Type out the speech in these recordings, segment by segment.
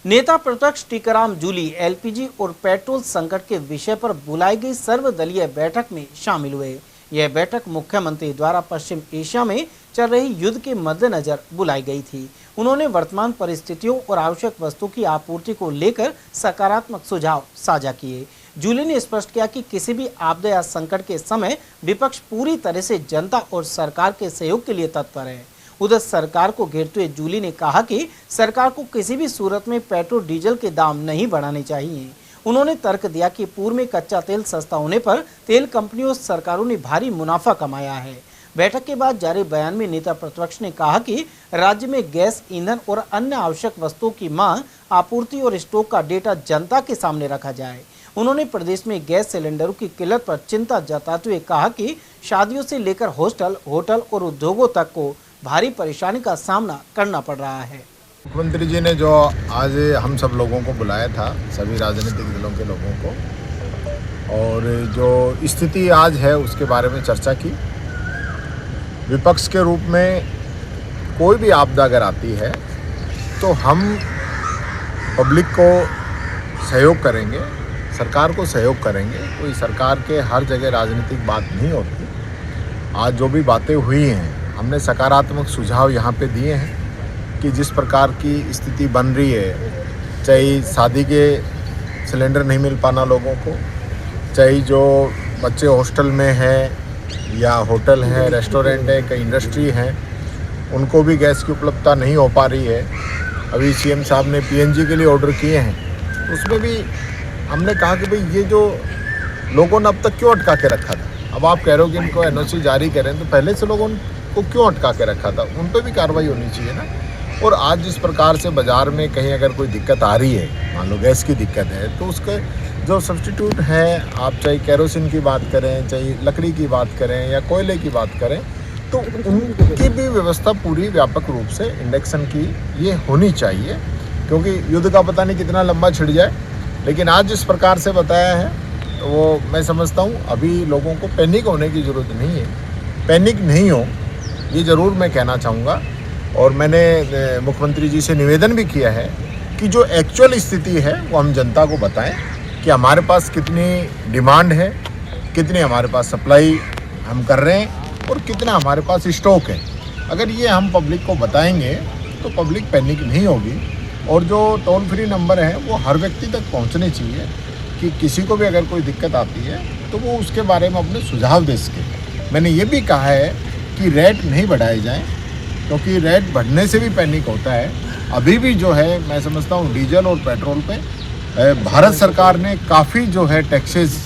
नेता प्रतिपक्ष टीकाराम जूली एलपीजी और पेट्रोल संकट के विषय पर बुलाई गई सर्वदलीय बैठक में शामिल हुए। यह बैठक मुख्यमंत्री द्वारा पश्चिम एशिया में चल रही युद्ध के मद्देनजर बुलाई गई थी। उन्होंने वर्तमान परिस्थितियों और आवश्यक वस्तु की आपूर्ति को लेकर सकारात्मक सुझाव साझा किए। जूली ने स्पष्ट किया कि किसी भी आपदा या संकट के समय विपक्ष पूरी तरह से जनता और सरकार के सहयोग के लिए तत्पर है। उधर सरकार को घेरते हुए जूली ने कहा कि सरकार को किसी भी सूरत में पेट्रोल डीजल के दाम नहीं बढ़ाने चाहिए। उन्होंने तर्क दिया कि पूर्व में कच्चा तेल सस्ता होने पर तेल कंपनियों और सरकारों ने भारी मुनाफा कमाया है। बैठक के बाद जारी बयान में नेता प्रतिपक्ष ने कहा कि राज्य में गैस, ईंधन और अन्य आवश्यक वस्तुओं की मांग, आपूर्ति और स्टॉक का डेटा जनता के सामने रखा जाए। उन्होंने प्रदेश में गैस सिलेंडरों की किल्लत पर चिंता जताते हुए कहा कि शादियों से लेकर हॉस्टल, होटल और उद्योगों तक को भारी परेशानी का सामना करना पड़ रहा है। मुख्यमंत्री जी ने जो आज हम सब लोगों को बुलाया था, सभी राजनीतिक दलों के लोगों को, और जो स्थिति आज है उसके बारे में चर्चा की। विपक्ष के रूप में कोई भी आपदा अगर आती है तो हम पब्लिक को सहयोग करेंगे, सरकार को सहयोग करेंगे। कोई सरकार के हर जगह राजनीतिक बात नहीं होती। आज जो भी बातें हुई हैं, हमने सकारात्मक सुझाव यहाँ पे दिए हैं कि जिस प्रकार की स्थिति बन रही है, चाहे शादी के सिलेंडर नहीं मिल पाना लोगों को, चाहे जो बच्चे हॉस्टल में हैं या होटल हैं, रेस्टोरेंट है, कई इंडस्ट्री हैं, उनको भी गैस की उपलब्धता नहीं हो पा रही है। अभी सीएम साहब ने पीएनजी के लिए ऑर्डर किए हैं, तो उसमें भी हमने कहा कि भाई ये जो लोगों ने अब तक क्यों अटका के रखा था, अब आप कह रहे हो कि इनको एनओसी जारी करें, तो पहले से लोगों को क्यों अटका के रखा था, उन पर भी कार्रवाई होनी चाहिए ना। और आज जिस प्रकार से बाज़ार में कहीं अगर कोई दिक्कत आ रही है, मान लो गैस की दिक्कत है, तो उसके जो सब्स्टिट्यूट है, आप चाहे केरोसिन की बात करें, चाहे लकड़ी की बात करें या कोयले की बात करें, तो उनकी भी व्यवस्था पूरी व्यापक रूप से इंडक्शन की ये होनी चाहिए, क्योंकि युद्ध का पता नहीं कितना लंबा छिड़ जाए। लेकिन आज जिस प्रकार से बताया है, तो वो मैं समझता हूँ अभी लोगों को पैनिक होने की ज़रूरत नहीं है। पैनिक नहीं हो, ये ज़रूर मैं कहना चाहूँगा। और मैंने मुख्यमंत्री जी से निवेदन भी किया है कि जो एक्चुअल स्थिति है वो हम जनता को बताएं कि हमारे पास कितनी डिमांड है, कितनी हमारे पास सप्लाई हम कर रहे हैं और कितना हमारे पास स्टॉक है। अगर ये हम पब्लिक को बताएंगे तो पब्लिक पैनिक नहीं होगी। और जो टोल फ्री नंबर है वो हर व्यक्ति तक पहुंचने चाहिए कि किसी को भी अगर कोई दिक्कत आती है तो वो उसके बारे में अपने सुझाव दे सके। मैंने ये भी कहा है कि रेट नहीं बढ़ाए जाएं, क्योंकि रेट बढ़ने से भी पैनिक होता है। अभी भी जो है मैं समझता हूँ डीजल और पेट्रोल पे भारत सरकार ने काफ़ी जो है टैक्सेस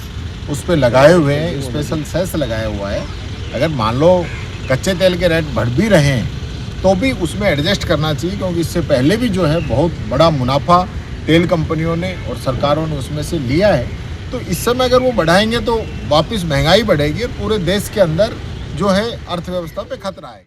उस पर लगाए हुए हैं, स्पेशल सेस लगाया हुआ है। अगर मान लो कच्चे तेल के रेट बढ़ भी रहे हैं तो भी उसमें एडजस्ट करना चाहिए, क्योंकि इससे पहले भी जो है बहुत बड़ा मुनाफा तेल कंपनियों ने और सरकारों ने उसमें से लिया है। तो इस समय अगर वो बढ़ाएंगे तो वापस महंगाई बढ़ेगी और पूरे देश के अंदर जो है अर्थव्यवस्था पे खतरा है।